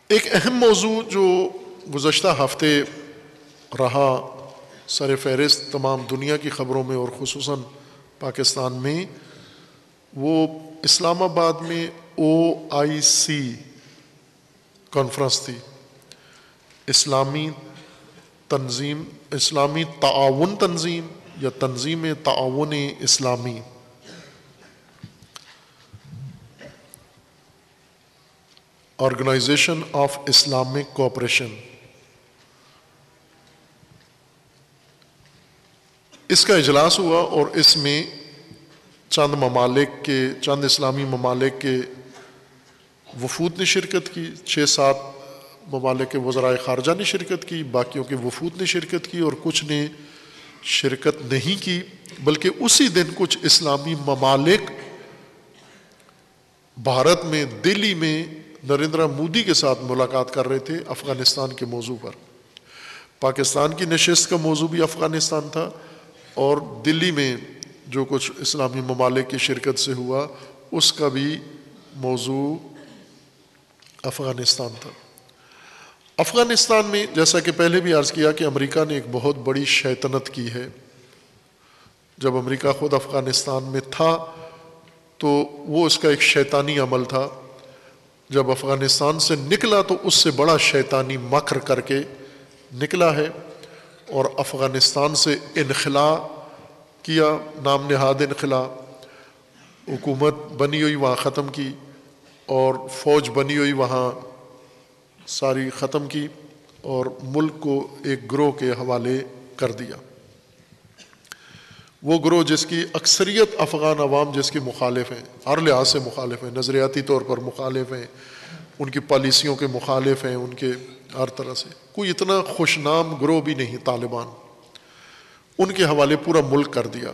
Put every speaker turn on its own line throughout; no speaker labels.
ایک اہم موضوع جو گزشتہ ہفتے رہا سر فہرست تمام دنیا کی خبروں میں اور خصوصاً پاکستان میں، وہ اسلام آباد میں OIC کانفرنس تھی، اسلامی تعاون تنظیم یا تنظیم تعاون اسلامی۔ Organisation of Islamic cooperation. اس کا اجلاس ہوا اور اس میں چند اسلامی ممالک کے وفود نے شرکت کی، 6-7 ممالک کے وزرائے خارجہ نے شرکت کی، باقیوں کے وفود نے شرکت کی، اور کچھ نے شرکت نہیں کی، بلکہ اسی دن کچھ اسلامی ممالک بھارت میں دلی میں نریندر مودی کے ساتھ ملاقات کر رہے تھے افغانستان کے موضوع پر۔ پاکستان کی نشست کا موضوع بھی افغانستان تھا، اور دلی میں جو کچھ اسلامی ممالک کی شرکت سے ہوا اس کا بھی موضوع افغانستان تھا۔ افغانستان میں جیسا کہ پہلے بھی عرض کیا کہ امریکہ نے ایک بہت بڑی شیطنت کی ہے۔ جب امریکہ خود افغانستان میں تھا تو وہ اس کا ایک شیطانی عمل تھا، جب افغانستان سے نکلا تو اس سے بڑا شیطانی مکر کر کے نکلا ہے، اور افغانستان سے انخلاء کیا، نام نہاد انخلاء، حکومت بنی ہوئی وہاں ختم کی، اور فوج بنی ہوئی وہاں ساری ختم کی، اور ملک کو ایک گروہ کے حوالے کر دیا۔ وہ گروہ جس کی اکثریت افغان عوام جس کی مخالف ہیں، ہر لحاظ سے مخالف ہیں، نظریاتی طور پر مخالف ہیں، ان کی پالیسیوں کے مخالف ہیں، ان کے ہر طرح سے کوئی اتنا خوش نام گروہ بھی نہیں طالبان، ان کے حوالے پورا ملک کر دیا۔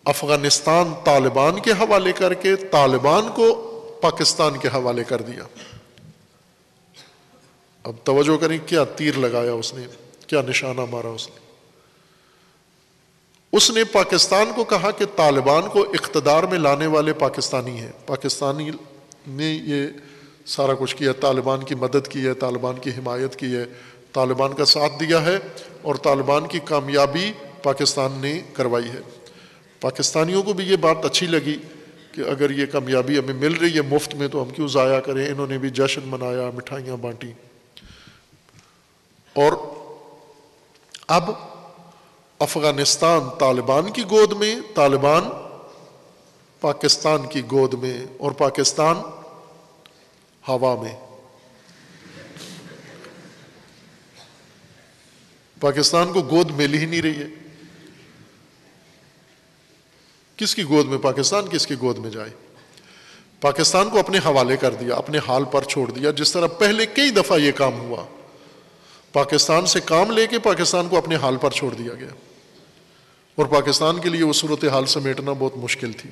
افغانستان طالبان کے حوالے کر کے طالبان کو پاکستان کے حوالے کر دیا۔ اب توجہ کریں کیا تیر لگایا اس نے، کیا نشانہ مارا اس نے پاکستان کو کہا کہ طالبان کو اقتدار میں لانے والے پاکستانی ہیں، پاکستانی نے یہ سارا کچھ کیا، طالبان کی مدد کی ہے، طالبان کی حمایت کی ہے، طالبان کا ساتھ دیا ہے، اور طالبان کی کامیابی پاکستان نے کروائی ہے۔ پاکستانیوں کو بھی یہ بات اچھی لگی کہ اگر یہ کامیابی ہمیں مل رہی ہے مفت میں تو ہم کیوں ضائع کریں، انہوں نے بھی جشن منایا، مٹھائیاں بانٹی۔ اور اب افغانستان طالبان کی گود میں، طالبان پاکستان کی گود میں، اور پاکستان ہوا میں۔ پاکستان کو گود مل ہی نہیں رہی ہے، کس کی گود میں پاکستان کس کی گود میں جائے؟ پاکستان کو اپنے حوالے کر دیا، اپنے حال پر چھوڑ دیا، جس طرح پہلے کئی دفعہ یہ کام ہوا، پاکستان سے کام لے کے پاکستان کو اپنے حال پر چھوڑ دیا گیا، اور پاکستان کے لیے وہ صورتحال سمیٹنا بہت مشکل تھی۔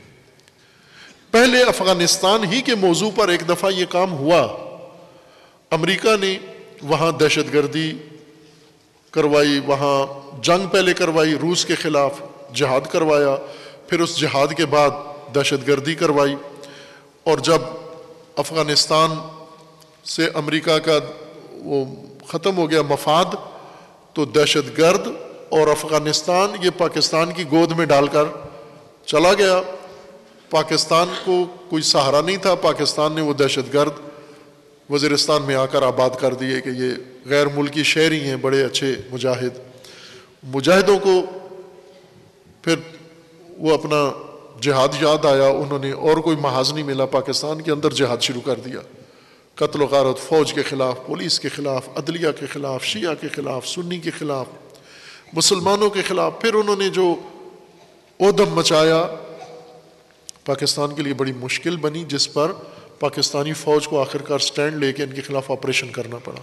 پہلے افغانستان ہی کے موضوع پر ایک دفعہ یہ کام ہوا، امریکہ نے وہاں دہشت گردی کروائی، وہاں جنگ پہلے کروائی، روس کے خلاف جہاد کروایا، پھر اس جہاد کے بعد دہشت گردی کروائی، اور جب افغانستان سے امریکہ کا وہ ختم ہو گیا مفاد، تو دہشت گرد اور افغانستان یہ پاکستان کی گود میں ڈال کر چلا گیا۔ پاکستان کو کوئی سہارا نہیں تھا، پاکستان نے وہ دہشت گرد وزیرستان میں آ کر آباد کر دیے کہ یہ غیر ملکی شہری ہیں، بڑے اچھے مجاہدوں کو پھر وہ اپنا جہاد یاد آیا، انہوں نے اور کوئی محاذ نہیں ملا، پاکستان کے اندر جہاد شروع کر دیا، قتل و غارت فوج کے خلاف، پولیس کے خلاف، عدلیہ کے خلاف، شیعہ کے خلاف، سنی کے خلاف، مسلمانوں کے خلاف۔ پھر انہوں نے جو اودم مچایا پاکستان کے لیے بڑی مشکل بنی، جس پر پاکستانی فوج کو آخرکار سٹینڈ لے کے ان کے خلاف آپریشن کرنا پڑا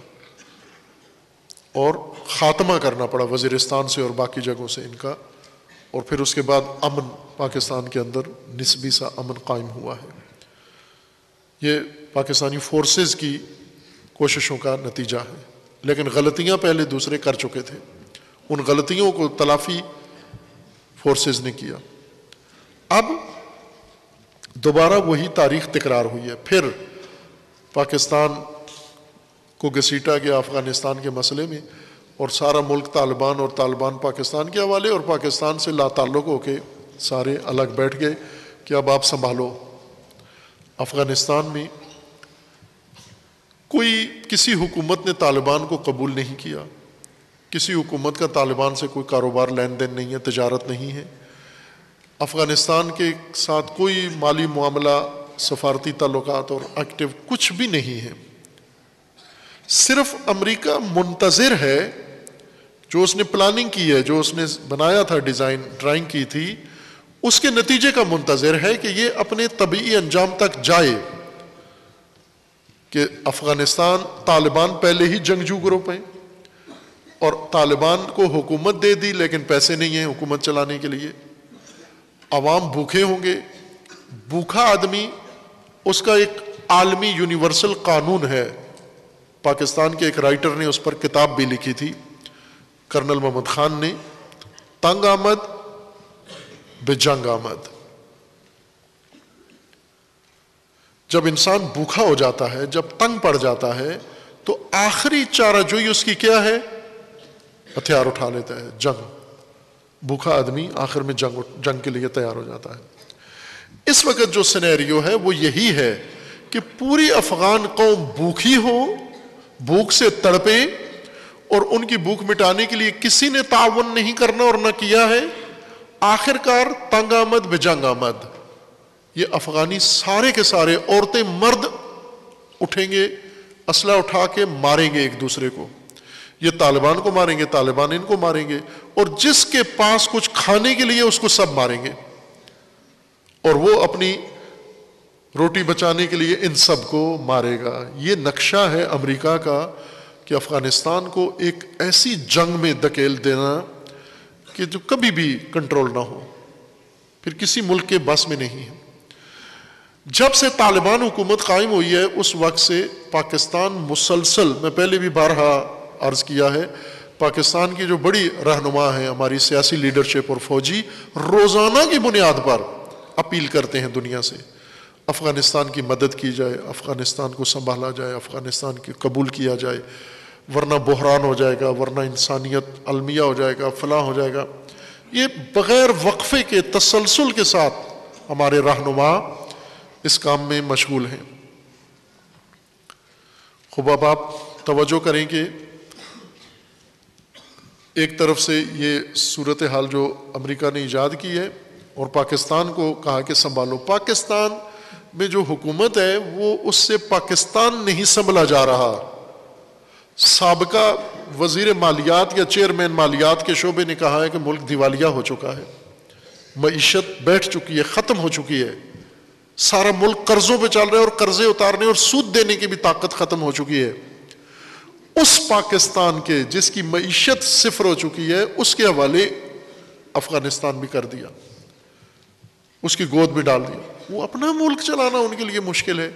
اور خاتمہ کرنا پڑا وزیرستان سے اور باقی جگہوں سے ان کا، اور پھر اس کے بعد امن پاکستان کے اندر نسبی سا امن قائم ہوا ہے۔ یہ پاکستانی فورسز کی کوششوں کا نتیجہ ہے، لیکن غلطیاں پہلے دوسرے کر چکے تھے، ان غلطیوں کو تلافی فورسز نے کیا۔ اب دوبارہ وہی تاریخ تکرار ہوئی ہے، پھر پاکستان کو گھسیٹا گیا افغانستان کے مسئلے میں، اور سارا ملک طالبان اور طالبان پاکستان کے حوالے، اور پاکستان سے لا تعلق ہو کے سارے الگ بیٹھ گئے کہ اب آپ سنبھالو۔ افغانستان میں کسی حکومت نے طالبان کو قبول نہیں کیا، کسی حکومت کا طالبان سے کوئی کاروبار لین دین نہیں ہے، تجارت نہیں ہے، افغانستان کے ساتھ کوئی مالی معاملہ، سفارتی تعلقات اور ایکٹیو کچھ بھی نہیں ہے۔ صرف امریکہ منتظر ہے، جو اس نے پلاننگ کی ہے، جو اس نے بنایا تھا، ڈرائنگ کی تھی، اس کے نتیجے کا منتظر ہے کہ یہ اپنے طبیعی انجام تک جائے، کہ افغانستان، طالبان پہلے ہی جنگجو گروپ ہیں، اور طالبان کو حکومت دے دی لیکن پیسے نہیں ہیں حکومت چلانے کے لیے، عوام بھوکے ہوں گے۔ بھوکا آدمی، اس کا ایک عالمی یونیورسل قانون ہے، پاکستان کے ایک رائٹر نے اس پر کتاب بھی لکھی تھی، کرنل محمد خان نے، تنگ آمد بجنگ آمد۔ جب انسان بھوکا ہو جاتا ہے، جب تنگ پڑ جاتا ہے، تو آخری چارہ جوئی اس کی کیا ہے؟ ہتھیار اٹھا لیتا ہے، جنگ۔ بھوکا آدمی آخر میں جنگ کے لیے تیار ہو جاتا ہے۔ اس وقت جو سینیریو ہے وہ یہی ہے کہ پوری افغان قوم بھوکی ہو، بھوک سے تڑپے، اور ان کی بھوک مٹانے کے لیے کسی نے تعاون نہیں کرنا اور نہ کیا ہے۔ آخر کار تنگ آمد بجنگ آمد، یہ افغانی سارے کے سارے، عورتیں مرد اٹھیں گے، اسلحہ اٹھا کے ماریں گے ایک دوسرے کو، یہ طالبان کو ماریں گے، طالبان ان کو ماریں گے، اور جس کے پاس کچھ کھانے کے لیے اس کو سب ماریں گے، اور وہ اپنی روٹی بچانے کے لیے ان سب کو مارے گا۔ یہ نقشہ ہے امریکہ کا کہ افغانستان کو ایک ایسی جنگ میں دھکیل دینا کہ جو کبھی بھی کنٹرول نہ ہو، پھر کسی ملک کے بس میں نہیں ہے۔ جب سے طالبان حکومت قائم ہوئی ہے اس وقت سے پاکستان مسلسل، میں پہلے بھی بارہا عرض کیا ہے، پاکستان کی جو بڑی رہنما ہیں، ہماری سیاسی لیڈرشپ اور فوجی، روزانہ کی بنیاد پر اپیل کرتے ہیں دنیا سے، افغانستان کی مدد کی جائے، افغانستان کو سنبھالا جائے، افغانستان کی قبول کیا جائے، ورنہ بحران ہو جائے گا، ورنہ انسانیت المیہ ہو جائے گا، فلاں ہو جائے گا۔ یہ بغیر وقفے کے تسلسل کے ساتھ ہمارے رہنما اس کام میں مشغول ہیں۔ خوب اب آپ توجہ کریں کہ ایک طرف سے یہ صورتحال جو امریکہ نے ایجاد کی ہے اور پاکستان کو کہا کہ سنبھالو، پاکستان میں جو حکومت ہے وہ اس سے پاکستان نہیں سنبھلا جا رہا۔ سابقہ وزیر مالیات یا چیئرمین مالیات کے شعبے نے کہا ہے کہ ملک دیوالیہ ہو چکا ہے، معیشت بیٹھ چکی ہے، ختم ہو چکی ہے، سارا ملک قرضوں پہ چل رہا ہے، اور قرضے اتارنے اور سود دینے کی بھی طاقت ختم ہو چکی ہے۔ اس پاکستان کے جس کی معیشت صفر ہو چکی ہے، اس کے حوالے افغانستان بھی کر دیا، اس کی گود میں ڈال دیا۔ وہ اپنا ملک چلانا ان کے لیے مشکل ہے،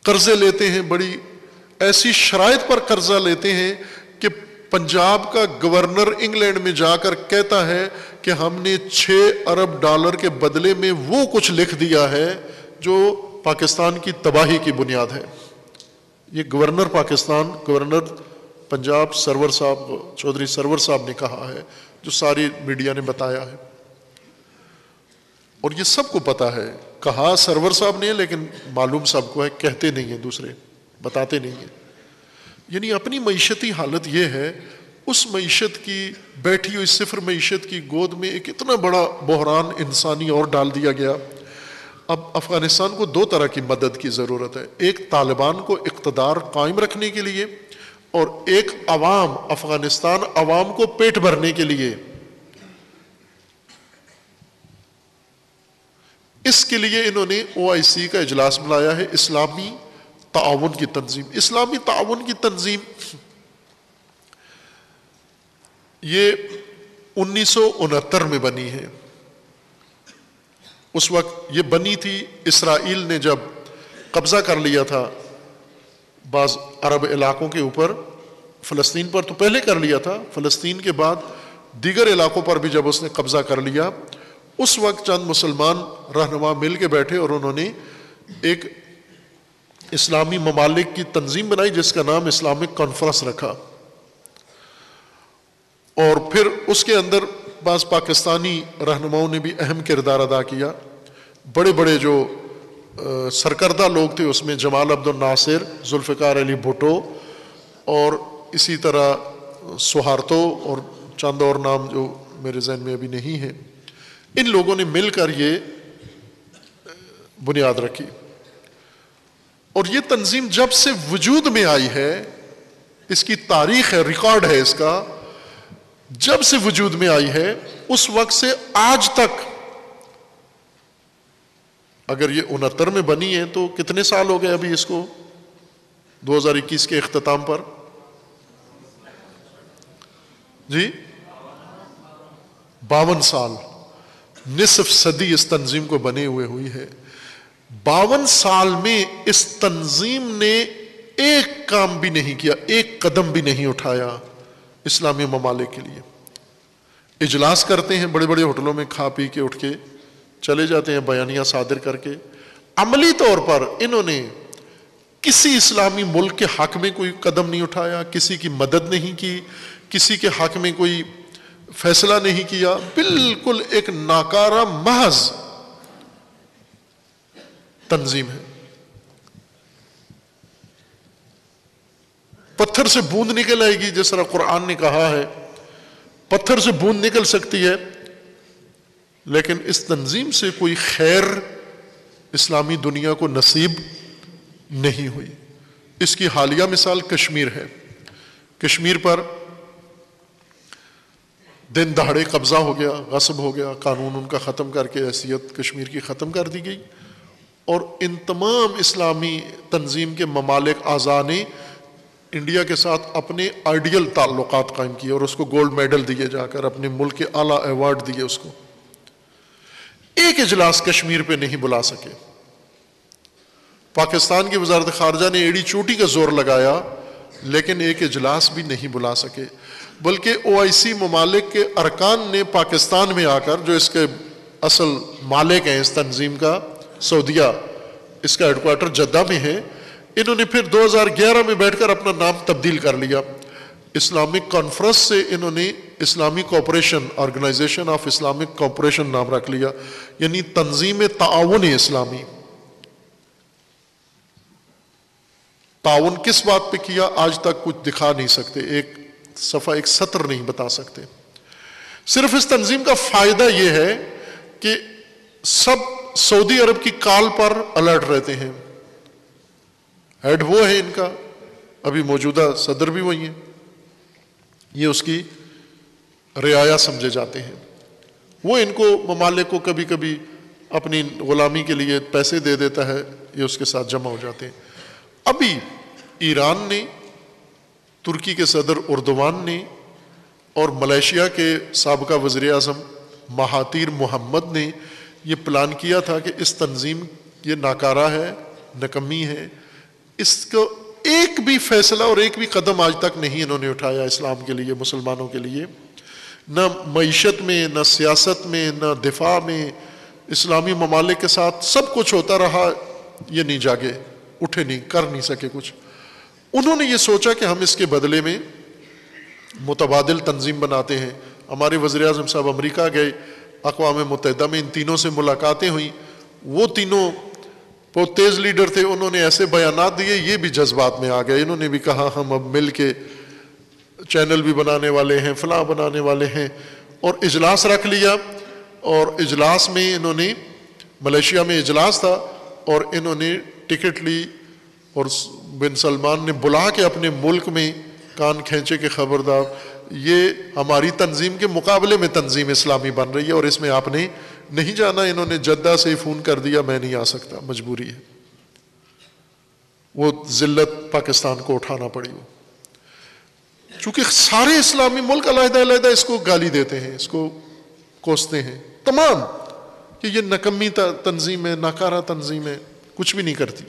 قرضے لیتے ہیں، بڑی ایسی شرائط پر قرضہ لیتے ہیں کہ پنجاب کا گورنر انگلینڈ میں جا کر کہتا ہے کہ ہم نے 6 ارب ڈالر کے بدلے میں وہ کچھ لکھ دیا ہے جو پاکستان کی تباہی کی بنیاد ہے۔ یہ گورنر پاکستان، گورنر پنجاب سرور صاحب، چودھری سرور صاحب نے کہا ہے، جو ساری میڈیا نے بتایا ہے، اور یہ سب کو پتا ہے۔ کہا سرور صاحب نے، لیکن معلوم سب کو ہے، کہتے نہیں ہیں دوسرے، بتاتے نہیں ہیں۔ یعنی اپنی معیشتی حالت یہ ہے، اس معیشت کی بیٹھی ہوئی صفر معیشت کی گود میں ایک اتنا بڑا بحران انسانی اور ڈال دیا گیا۔ اب افغانستان کو 2 طرح کی مدد کی ضرورت ہے، ایک طالبان کو اقتدار قائم رکھنے کے لیے، اور ایک عوام، افغانستان عوام کو پیٹ بھرنے کے لیے۔ اس کے لیے انہوں نے OIC کا اجلاس بلایا ہے، اسلامی تعاون کی تنظیم۔ اسلامی تعاون کی تنظیم یہ 1969 میں بنی ہے۔ اس وقت یہ بنی تھی، اسرائیل نے جب قبضہ کر لیا تھا بعض عرب علاقوں کے اوپر، فلسطین پر تو پہلے کر لیا تھا، فلسطین کے بعد دیگر علاقوں پر بھی جب اس نے قبضہ کر لیا، اس وقت چند مسلمان رہنما مل کے بیٹھے اور انہوں نے ایک اسلامی ممالک کی تنظیم بنائی جس کا نام اسلامک کانفرنس رکھا، اور پھر اس کے اندر بعض پاکستانی رہنماؤں نے بھی اہم کردار ادا کیا۔ بڑے بڑے جو سرکردہ لوگ تھے اس میں جمال عبد الناصر، ذوالفقار علی بھٹو، اور اسی طرح سہارتو اور چند اور نام جو میرے ذہن میں ابھی نہیں ہے، ان لوگوں نے مل کر یہ بنیاد رکھی۔ اور یہ تنظیم جب سے وجود میں آئی ہے، اس کی تاریخ ہے، ریکارڈ ہے اس کا، جب سے وجود میں آئی ہے اس وقت سے آج تک، اگر یہ 69 میں بنی ہے تو کتنے سال ہو گئے ابھی اس کو 2021 کے اختتام پر؟ جی 52 سال، نصف صدی اس تنظیم کو بنے ہوئے ہوئی ہے۔ 52 سال میں اس تنظیم نے ایک کام بھی نہیں کیا، ایک قدم بھی نہیں اٹھایا اسلامی ممالک کے لیے۔ اجلاس کرتے ہیں بڑے بڑے ہوٹلوں میں، کھا پی کے اٹھ کے چلے جاتے ہیں بیانیہ صادر کر کے۔ عملی طور پر انہوں نے کسی اسلامی ملک کے حق میں کوئی قدم نہیں اٹھایا، کسی کی مدد نہیں کی، کسی کے حق میں کوئی فیصلہ نہیں کیا، بالکل ایک ناکارہ محض تنظیم ہے۔ پتھر سے بوند نکل آئے گی، جس طرح قرآن نے کہا ہے پتھر سے بوند نکل سکتی ہے، لیکن اس تنظیم سے کوئی خیر اسلامی دنیا کو نصیب نہیں ہوئی۔ اس کی حالیہ مثال کشمیر ہے۔ کشمیر پر دن دہاڑے قبضہ ہو گیا، غصب ہو گیا، قانون ان کا ختم کر کے حیثیت کشمیر کی ختم کر دی گئی، اور ان تمام اسلامی تنظیم کے ممالک اعضاء نے انڈیا کے ساتھ اپنے آئیڈیل تعلقات قائم کیے اور اس کو گولڈ میڈل دیے جا کر، اپنے ملک کے اعلیٰ ایوارڈ دیے اس کو۔ ایک اجلاس کشمیر پہ نہیں بلا سکے۔ پاکستان کی وزارت خارجہ نے ایڑی چوٹی کا زور لگایا، لیکن ایک اجلاس بھی نہیں بلا سکے، بلکہ OIC ممالک کے ارکان نے پاکستان میں آ کر، جو اس کے اصل مالک ہیں اس تنظیم کا، سعودیہ، اس کا ہیڈ کوارٹر جدہ میں ہے، انہوں نے پھر 2011 میں بیٹھ کر اپنا نام تبدیل کر لیا۔ اسلامک کانفرنس سے انہوں نے اسلامی cooperation, organisation of Islamic cooperation نام رکھ لیا، یعنی تنظیم تعاون اسلامی۔ تعاون کس بات پہ کیا آج تک کچھ دکھا نہیں سکتے، ایک صفحہ، ایک سطر نہیں بتا سکتے۔ صرف اس تنظیم کا فائدہ یہ ہے کہ سب سعودی عرب کی کال پر الرٹ رہتے ہیں۔ ہیڈ وہ ہے ان کا، ابھی موجودہ صدر بھی وہی ہیں، یہ اس کی رعایا سمجھے جاتے ہیں۔ وہ ان کو ممالک کو کبھی کبھی اپنی غلامی کے لیے پیسے دے دیتا ہے، یہ اس کے ساتھ جمع ہو جاتے ہیں۔ ابھی ایران نے، ترکی کے صدر اردوان نے، اور ملیشیا کے سابقہ وزیر اعظم مہاتیر محمد نے یہ پلان کیا تھا کہ اس تنظیم یہ ناکارہ ہے، نکمی ہے، اس کو ایک بھی فیصلہ اور ایک بھی قدم آج تک نہیں انہوں نے اٹھایا اسلام کے لیے، مسلمانوں کے لیے، نہ معیشت میں، نہ سیاست میں، نہ دفاع میں۔ اسلامی ممالک کے ساتھ سب کچھ ہوتا رہا، یہ نہیں جاگے، اٹھے نہیں، کر نہیں سکے کچھ۔ انہوں نے یہ سوچا کہ ہم اس کے بدلے میں متبادل تنظیم بناتے ہیں۔ ہمارے وزیر اعظم صاحب امریکہ گئے، اقوام متحدہ میں ان تینوں سے ملاقاتیں ہوئیں، وہ تینوں بہت تیز لیڈر تھے، انہوں نے ایسے بیانات دیے، یہ بھی جذبات میں آ گئے، انہوں نے بھی کہا ہم اب مل کے چینل بھی بنانے والے ہیں، فلاں بنانے والے ہیں، اور اجلاس رکھ لیا۔ اور اجلاس میں انہوں نے، ملیشیا میں اجلاس تھا، اور انہوں نے ٹکٹ لی، اور بن سلمان نے بلا کے اپنے ملک میں کان کھینچے کہ خبردار، یہ ہماری تنظیم کے مقابلے میں تنظیم اسلامی بن رہی ہے اور اس میں آپ نے نہیں جانا۔ انہوں نے جدہ سے فون کر دیا، میں نہیں آ سکتا، مجبوری ہے۔ وہ ذلت پاکستان کو اٹھانا پڑی۔ چونکہ سارے اسلامی ملک علیحدہ علیحدہ اس کو گالی دیتے ہیں، اس کو کوستے ہیں تمام، کہ یہ نکمی تنظیم ہے، ناکارہ تنظیم ہے، کچھ بھی نہیں کرتی،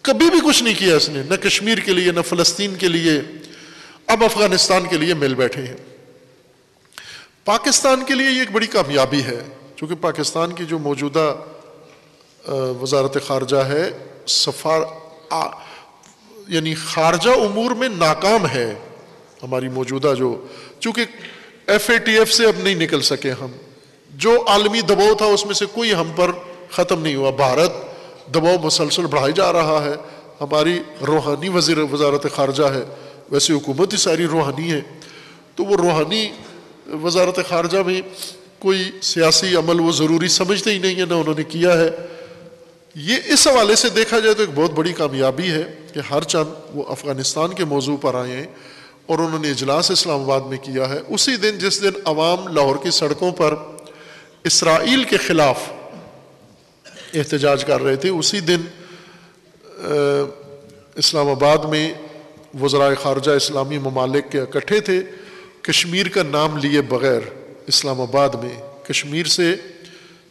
کبھی بھی کچھ نہیں کیا اس نے، نہ کشمیر کے لیے، نہ فلسطین کے لیے، اب افغانستان کے لیے مل بیٹھے ہیں۔ پاکستان کے لیے یہ ایک بڑی کامیابی ہے، چونکہ پاکستان کی جو موجودہ وزارت خارجہ ہے، یعنی خارجہ امور میں ناکام ہے ہماری موجودہ چونکہ FATF سے اب نہیں نکل سکے ہم، جو عالمی دباؤ تھا اس میں سے کوئی ہم پر ختم نہیں ہوا، بھارت دباؤ مسلسل بڑھائی جا رہا ہے، ہماری روحانی وزارت خارجہ ہے، ویسے حکومت ہی ساری روحانی ہے، تو وہ روحانی وزارت خارجہ میں کوئی سیاسی عمل وہ ضروری سمجھتے ہی نہیں ہے، نہ انہوں نے کیا ہے۔ یہ اس حوالے سے دیکھا جائے تو ایک بہت بڑی کامیابی ہے کہ ہر چند وہ افغانستان کے موضوع پر آئے ہیں اور انہوں نے اجلاس اسلام آباد میں کیا ہے۔ اسی دن جس دن عوام لاہور کی سڑکوں پر اسرائیل کے خلاف احتجاج کر رہے تھے، اسی دن اسلام آباد میں وزرائے خارجہ اسلامی ممالک کے اکٹھے تھے، کشمیر کا نام لیے بغیر اسلام آباد میں کشمیر سے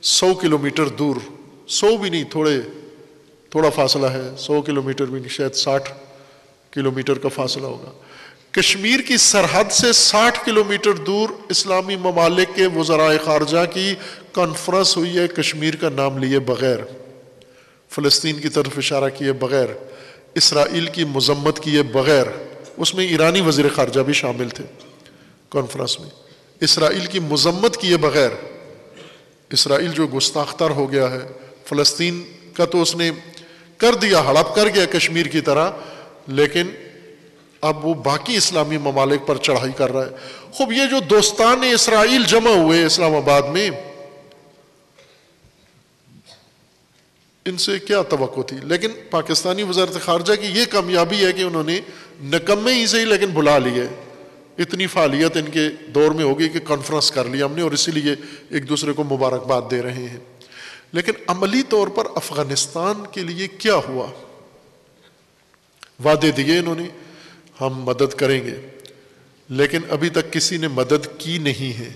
100 کلومیٹر دور، 100 بھی نہیں، تھوڑا فاصلہ ہے، 100 کلومیٹر بھی نہیں، شاید 60 کلومیٹر کا فاصلہ ہوگا، کشمیر کی سرحد سے 60 کلومیٹر دور اسلامی ممالک کے وزرائے خارجہ کی کانفرنس ہوئی ہے، کشمیر کا نام لیے بغیر، فلسطین کی طرف اشارہ کیے بغیر، اسرائیل کی مذمت کیے بغیر، اس میں ایرانی وزیر خارجہ بھی شامل تھے کانفرنس میں، اسرائیل کی مذمت کیے بغیر، اسرائیل جو گستاخ تر ہو گیا ہے، فلسطین کا تو اس نے کر دیا، ہڑپ کر گیا کشمیر کی طرح، لیکن اب وہ باقی اسلامی ممالک پر چڑھائی کر رہا ہے۔ خوب یہ جو دوستان اسرائیل جمع ہوئے اسلام آباد میں، ان سے کیا توقع تھی؟ لیکن پاکستانی وزارت خارجہ کی یہ کامیابی ہے کہ انہوں نے نکمے ہی صحیح لیکن بلا لیے، اتنی فعالیت ان کے دور میں ہوگی کہ کانفرنس کر لیا ہم نے، اور اسی لیے ایک دوسرے کو مبارکباد دے رہے ہیں۔ لیکن عملی طور پر افغانستان کے لیے کیا ہوا؟ وعدے دیے انہوں نے، ہم مدد کریں گے، لیکن ابھی تک کسی نے مدد کی نہیں ہے۔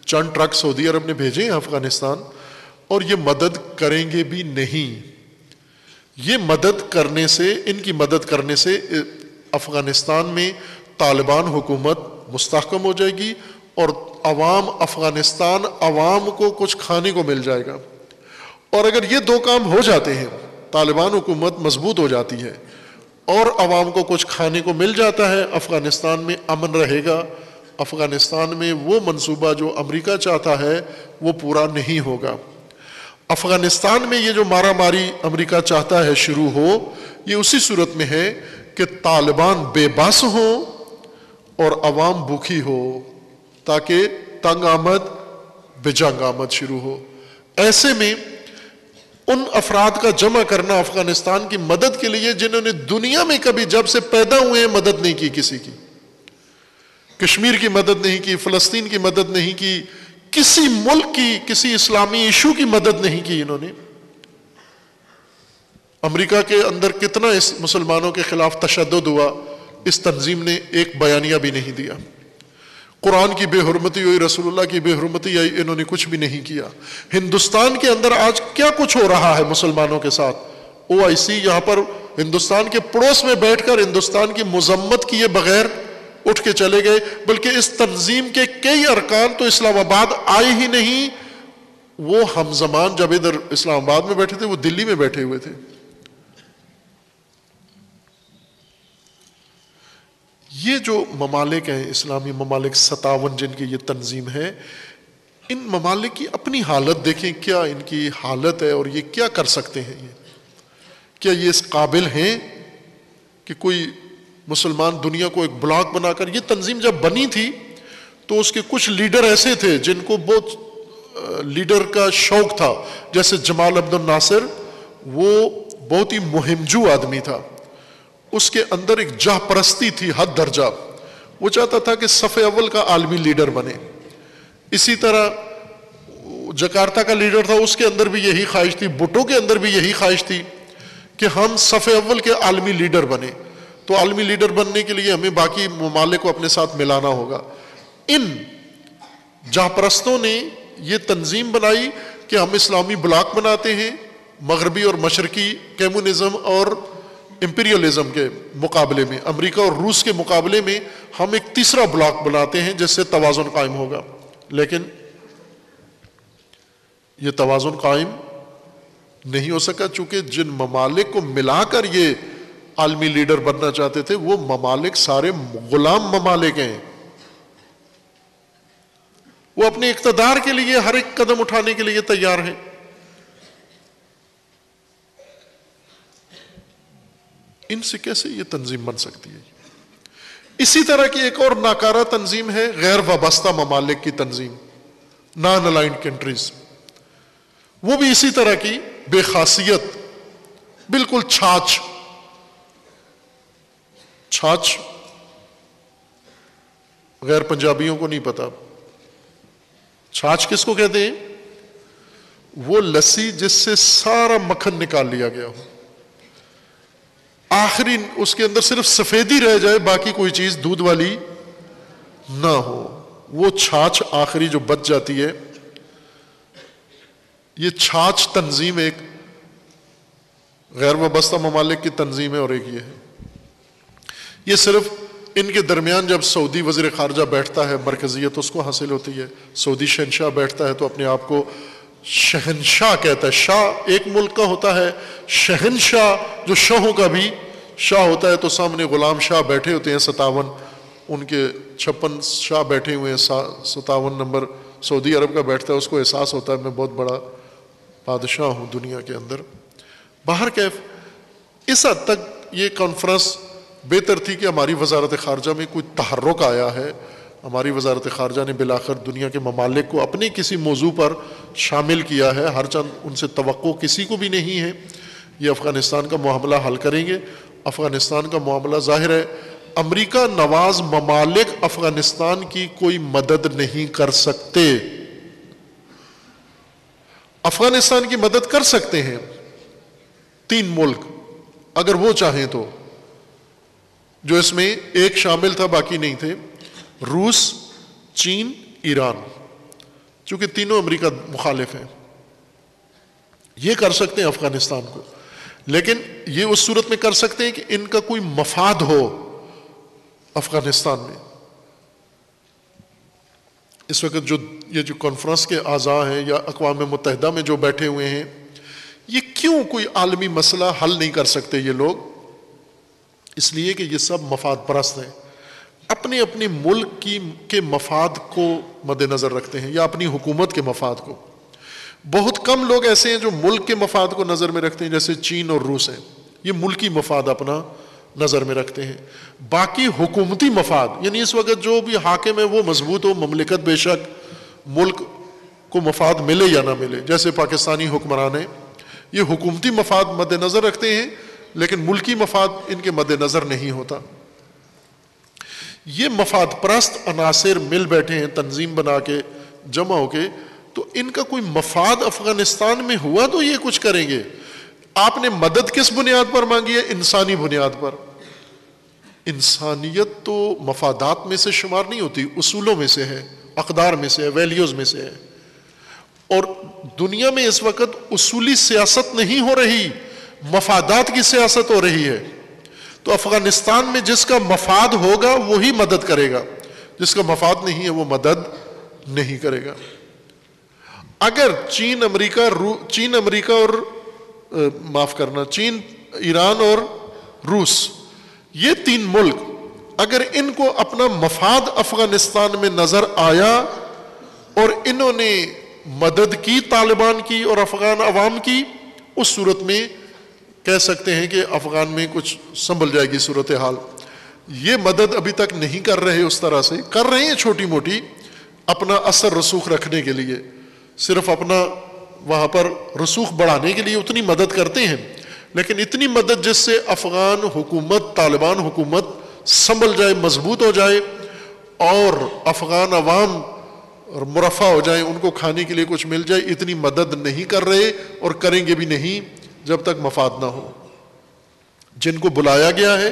چند ٹرک سعودی عرب نے بھیجے ہیں افغانستان، اور یہ مدد کریں گے بھی نہیں۔ یہ مدد کرنے سے، ان کی مدد کرنے سے افغانستان میں طالبان حکومت مستحکم ہو جائے گی، اور عوام افغانستان عوام کو کچھ کھانے کو مل جائے گا۔ اور اگر یہ دو کام ہو جاتے ہیں، طالبان حکومت مضبوط ہو جاتی ہے اور عوام کو کچھ کھانے کو مل جاتا ہے، افغانستان میں امن رہے گا، افغانستان میں وہ منصوبہ جو امریکہ چاہتا ہے وہ پورا نہیں ہوگا۔ افغانستان میں یہ جو مارا ماری امریکہ چاہتا ہے شروع ہو، یہ اسی صورت میں ہے کہ طالبان بے بس ہوں اور عوام بھوکی ہو، تاکہ تنگ آمد بجنگ آمد شروع ہو۔ ایسے میں ان افراد کا جمع کرنا افغانستان کی مدد کے لیے جنہوں نے دنیا میں کبھی جب سے پیدا ہوئے ہیں مدد نہیں کی، کسی کی، کشمیر کی مدد نہیں کی، فلسطین کی مدد نہیں کی، کسی ملک کی کسی اسلامی ایشو کی مدد نہیں کی انہوں نے۔ امریکہ کے اندر کتنا اس مسلمانوں کے خلاف تشدد ہوا، اس تنظیم نے ایک بیانیہ بھی نہیں دیا۔ قرآن کی بے حرمتی ہوئی، رسول اللہ کی بے حرمتی آئی، انہوں نے کچھ بھی نہیں کیا۔ ہندوستان کے اندر آج کیا کچھ ہو رہا ہے مسلمانوں کے ساتھ؟ OIC یہاں پر ہندوستان کے پڑوس میں بیٹھ کر ہندوستان کی مذمت کیے بغیر اٹھ کے چلے گئے، بلکہ اس تنظیم کے کئی ارکان تو اسلام آباد آئے ہی نہیں، وہ ہم زمان جب ادھر اسلام آباد میں بیٹھے تھے وہ دلی میں بیٹھے ہوئے تھے۔ یہ جو ممالک ہیں اسلامی ممالک 57 جن کی یہ تنظیم ہے، ان ممالک کی اپنی حالت دیکھیں، کیا ان کی حالت ہے اور یہ کیا کر سکتے ہیں؟ کیا یہ اس قابل ہیں کہ کوئی مسلمان دنیا کو ایک بلاک بنا کر، یہ تنظیم جب بنی تھی تو اس کے کچھ لیڈر ایسے تھے جن کو بہت لیڈر کا شوق تھا، جیسے جمال عبد الناصر، وہ بہت ہی مہمجو آدمی تھا، اس کے اندر ایک جاہ پرستی تھی حد درجہ، وہ چاہتا تھا کہ صف اول کا عالمی لیڈر بنے۔ اسی طرح جکارتا کا لیڈر تھا، اس کے اندر بھی یہی خواہش تھی، بھٹو کے اندر بھی یہی خواہش تھی کہ ہم صف اول کے عالمی لیڈر بنے۔ تو عالمی لیڈر بننے کے لیے ہمیں باقی ممالک کو اپنے ساتھ ملانا ہوگا۔ ان جاہ پرستوں نے یہ تنظیم بنائی کہ ہم اسلامی بلاک بناتے ہیں، مغربی اور مشرقی کمیونزم اور امپیریلزم کے مقابلے میں، امریکہ اور روس کے مقابلے میں ہم ایک تیسرا بلاک بناتے ہیں جس سے توازن قائم ہوگا۔ لیکن یہ توازن قائم نہیں ہو سکا، چونکہ جن ممالک کو ملا کر یہ عالمی لیڈر بننا چاہتے تھے، وہ ممالک سارے غلام ممالک ہیں، وہ اپنے اقتدار کے لیے ہر ایک قدم اٹھانے کے لیے تیار ہیں۔ ان سے کیسے یہ تنظیم بن سکتی ہے؟ اسی طرح کی ایک اور ناکارہ تنظیم ہے غیر وابستہ ممالک کی تنظیم، نان الائنڈ کنٹریز، وہ بھی اسی طرح کی بے خاصیت، بالکل چھاچھ غیر پنجابیوں کو نہیں پتا چھاچھ کس کو کہتے ہیں؟ وہ لسی جس سے سارا مکھن نکال لیا گیا ہو، آخری اس کے اندر صرف سفیدی رہ جائے، باقی کوئی چیز دودھ والی نہ ہو، وہ چھاچھ آخری جو بچ جاتی ہے۔ یہ چھاچھ تنظیم ایک غیر وابستہ ممالک کی تنظیم ہے، اور ایک یہ ہے۔ یہ صرف ان کے درمیان جب سعودی وزیر خارجہ بیٹھتا ہے، مرکزیت اس کو حاصل ہوتی ہے، سعودی شہنشاہ بیٹھتا ہے تو اپنے آپ کو شہنشاہ کہتا ہے۔ شاہ ایک ملک کا ہوتا ہے، شہنشاہ جو شاہوں کا بھی شاہ ہوتا ہے، تو سامنے غلام شاہ بیٹھے ہوتے ہیں 57، ان کے 56 شاہ بیٹھے ہوئے ہیں، 57 نمبر سعودی عرب کا بیٹھتا ہے، اس کو احساس ہوتا ہے میں بہت بڑا بادشاہ ہوں دنیا کے اندر۔ باہر کیف اس حد تک یہ کانفرنس بہتر تھی کہ ہماری وزارت خارجہ میں کوئی تحرک آیا ہے، ہماری وزارت خارجہ نے بالآخر دنیا کے ممالک کو اپنے کسی موضوع پر شامل کیا ہے، ہر چند ان سے توقع کسی کو بھی نہیں ہے یہ افغانستان کا معاملہ حل کریں گے۔ افغانستان کا معاملہ ظاہر ہے امریکہ نواز ممالک افغانستان کی کوئی مدد نہیں کر سکتے، افغانستان کی مدد کر سکتے ہیں 3 ملک اگر وہ چاہیں تو، جو اس میں ایک شامل تھا باقی نہیں تھے، روس، چین، ایران، چونکہ تینوں امریکہ مخالف ہیں، یہ کر سکتے ہیں افغانستان کو، لیکن یہ اس صورت میں کر سکتے ہیں کہ ان کا کوئی مفاد ہو افغانستان میں۔ اس وقت یہ جو کانفرنس کے اعضاء ہیں یا اقوام متحدہ میں جو بیٹھے ہوئے ہیں، یہ کیوں کوئی عالمی مسئلہ حل نہیں کر سکتے یہ لوگ؟ اس لیے کہ یہ سب مفاد پرست ہیں، اپنے اپنے ملک کے مفاد کو مد نظر رکھتے ہیں، یا اپنی حکومت کے مفاد کو۔ بہت کم لوگ ایسے ہیں جو ملک کے مفاد کو نظر میں رکھتے ہیں، جیسے چین اور روس ہیں، یہ ملکی مفاد اپنا نظر میں رکھتے ہیں۔ باقی حکومتی مفاد، یعنی اس وقت جو بھی حاکم ہے وہ مضبوط ہو، مملکت بے شک ملک کو مفاد ملے یا نہ ملے، جیسے پاکستانی حکمران ہیں، یہ حکومتی مفاد مد نظر رکھتے ہیں، لیکن ملکی مفاد ان کے مد نظر نہیں ہوتا۔ یہ مفاد پرست عناصر مل بیٹھے ہیں تنظیم بنا کے، جمع ہو کے، تو ان کا کوئی مفاد افغانستان میں ہوا تو یہ کچھ کریں گے۔ آپ نے مدد کس بنیاد پر مانگی ہے؟ انسانی بنیاد پر۔ انسانیت تو مفادات میں سے شمار نہیں ہوتی، اصولوں میں سے ہے، اقدار میں سے ہے، ویلیوز میں سے ہے۔ اور دنیا میں اس وقت اصولی سیاست نہیں ہو رہی، مفادات کی سیاست ہو رہی ہے۔ تو افغانستان میں جس کا مفاد ہوگا وہی مدد کرے گا، جس کا مفاد نہیں ہے وہ مدد نہیں کرے گا۔ اگر چین، ایران اور روس، یہ 3 ملک اگر ان کو اپنا مفاد افغانستان میں نظر آیا اور انہوں نے مدد کی طالبان کی اور افغان عوام کی، اس صورت میں کہہ سکتے ہیں کہ افغان میں کچھ سنبھل جائے گی صورتحال۔ یہ مدد ابھی تک نہیں کر رہے، اس طرح سے کر رہے ہیں چھوٹی موٹی اپنا اثر رسوخ رکھنے کے لیے، صرف اپنا وہاں پر رسوخ بڑھانے کے لیے اتنی مدد کرتے ہیں، لیکن اتنی مدد جس سے افغان حکومت، طالبان حکومت سنبھل جائے، مضبوط ہو جائے، اور افغان عوام مرفع ہو جائیں، ان کو کھانے کے لیے کچھ مل جائے، اتنی مدد نہیں کر رہے اور کریں گے بھی نہیں جب تک مفاد نہ ہو۔ جن کو بلایا گیا ہے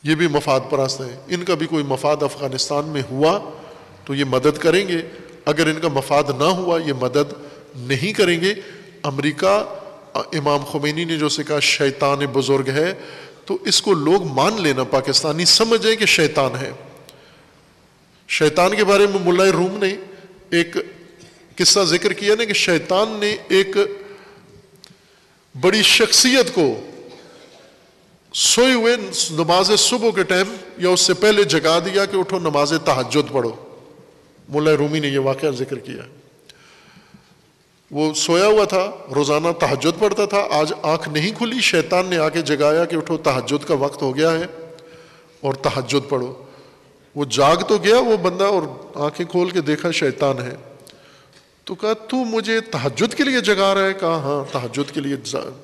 یہ بھی مفاد پرست ہیں، ان کا بھی کوئی مفاد افغانستان میں ہوا تو یہ مدد کریں گے، اگر ان کا مفاد نہ ہوا یہ مدد نہیں کریں گے۔ امریکہ، امام خمینی نے جو سے کہا شیطان بزرگ ہے، تو اس کو لوگ مان لینا، پاکستانی سمجھیں کہ شیطان ہے۔ شیطان کے بارے میں ملا روم نے ایک قصہ ذکر کیا نا کہ شیطان نے ایک بڑی شخصیت کو سوئے ہوئے نماز صبح کے ٹائم یا اس سے پہلے جگا دیا کہ اٹھو نماز تہجد پڑھو. مولا رومی نے یہ واقعہ ذکر کیا. وہ سویا ہوا تھا, روزانہ تہجد پڑھتا تھا, آج آنکھ نہیں کھلی, شیطان نے آ کے جگایا کہ اٹھو تہجد کا وقت ہو گیا ہے اور تہجد پڑھو. وہ جاگ تو گیا وہ بندہ, اور آنکھیں کھول کے دیکھا شیطان ہے. تو کہا تو مجھے تہجد کے لیے جگا رہا ہے؟ کہا ہاں, تہجد کے لیے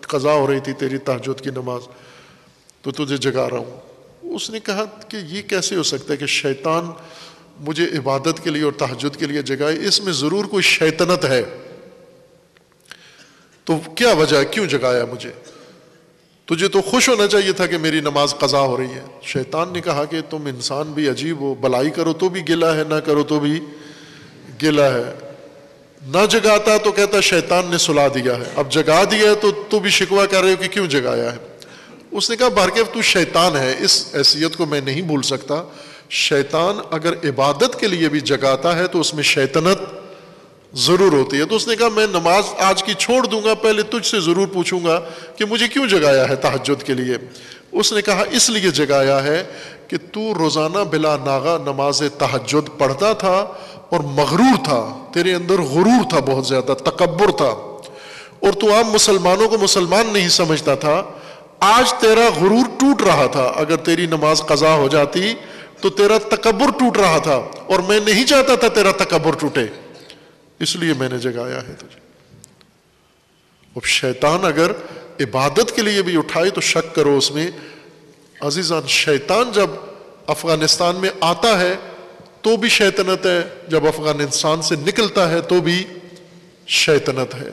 قضا ہو رہی تھی تیری تہجد کی نماز, تو تجھے جگا رہا ہوں. اس نے کہا کہ یہ کیسے ہو سکتا ہے کہ شیطان مجھے عبادت کے لیے اور تہجد کے لیے جگائے, اس میں ضرور کوئی شیطنت ہے. تو کیا وجہ ہے, کیوں جگایا مجھے؟ تجھے تو خوش ہونا چاہیے تھا کہ میری نماز قضا ہو رہی ہے. شیطان نے کہا کہ تم انسان بھی عجیب ہو, بلائی کرو تو بھی گلہ ہے, نہ کرو تو بھی گلہ ہے. نہ جگاتا تو کہتا شیطان نے سلا دیا ہے, اب جگا دیا ہے تو بھی شکوہ کر رہے ہو کہ کیوں جگایا ہے. اس نے کہا بھارگیو تو شیطان ہے, اس حیثیت کو میں نہیں بھول سکتا. شیطان اگر عبادت کے لیے بھی جگاتا ہے تو اس میں شیطنت ضرور ہوتی ہے. تو اس نے کہا میں نماز آج کی چھوڑ دوں گا, پہلے تجھ سے ضرور پوچھوں گا کہ مجھے کیوں جگایا ہے تہجد کے لیے. اس نے کہا اس لیے جگایا ہے کہ تو روزانہ بلا ناغہ نماز تہجد پڑھتا تھا اور مغرور تھا, تیرے اندر غرور تھا, بہت زیادہ تکبر تھا, اور تو عام مسلمانوں کو مسلمان نہیں سمجھتا تھا. آج تیرا غرور ٹوٹ رہا تھا, اگر تیری نماز قضا ہو جاتی تو تیرا تکبر ٹوٹ رہا تھا, اور میں نہیں چاہتا تھا تیرا تکبر ٹوٹے, اس لیے میں نے جگایا ہے تجھے. اب شیطان اگر عبادت کے لیے بھی اٹھائے تو شک کرو اس میں. عزیزان, شیطان جب افغانستان میں آتا ہے تو بھی شیطنت ہے, جب افغانستان سے نکلتا ہے تو بھی شیطنت ہے.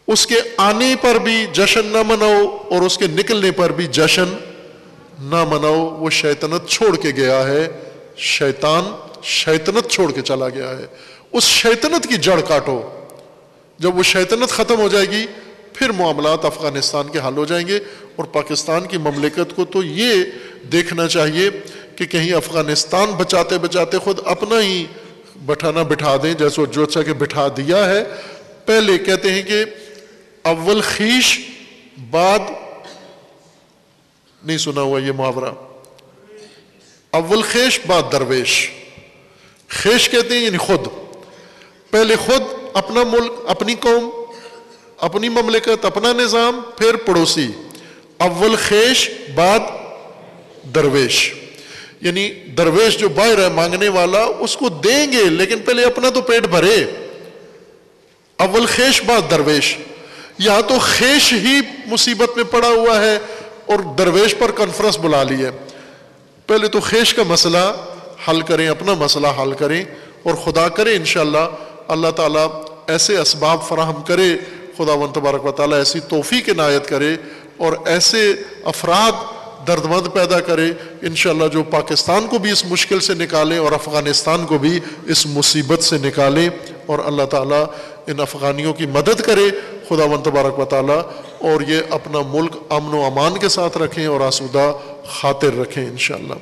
اس کے آنے پر بھی جشن نہ مناؤ اور اس کے نکلنے پر بھی جشن نہ مناؤ. وہ شیطنت چھوڑ کے گیا ہے, شیطان شیطنت چھوڑ کے چلا گیا ہے. اس شیطنت کی جڑ کاٹو. جب وہ شیطنت ختم ہو جائے گی پھر معاملات افغانستان کے حل ہو جائیں گے. اور پاکستان کی مملکت کو تو یہ دیکھنا چاہیے کہ کہیں افغانستان بچاتے بچاتے خود اپنا ہی بٹھانا بٹھا دیں, جیسے جو اچھا کہ بٹھا دیا ہے. پہلے کہتے ہیں کہ اول خیش بعد, نہیں سنا ہوا یہ محاورہ, اول خیش بعد درویش. خیش کہتے ہیں یعنی خود, پہلے خود اپنا ملک, اپنی قوم, اپنی مملکت, اپنا نظام, پھر پڑوسی. اول خیش بعد درویش, یعنی درویش جو باہر ہے مانگنے والا اس کو دیں گے, لیکن پہلے اپنا تو پیٹ بھرے. اول خیش بعد درویش. یہاں تو خیش ہی مصیبت میں پڑا ہوا ہے اور درویش پر کانفرنس بلا لی ہے. پہلے تو خیش کا مسئلہ حل کریں, اپنا مسئلہ حل کریں, اور خدا کرے انشاءاللہ اللہ تعالیٰ ایسے اسباب فراہم کرے, خداوند تبارک و تعالیٰ ایسی توفیق عنایت کرے اور ایسے افراد دردمند پیدا کرے انشاءاللہ جو پاکستان کو بھی اس مشکل سے نکالیں اور افغانستان کو بھی اس مصیبت سے نکالیں, اور اللہ تعالیٰ ان افغانیوں کی مدد کرے خداوند تبارک و تعالیٰ, اور یہ اپنا ملک امن و امان کے ساتھ رکھیں اور آسودہ خاطر رکھیں انشاءاللہ.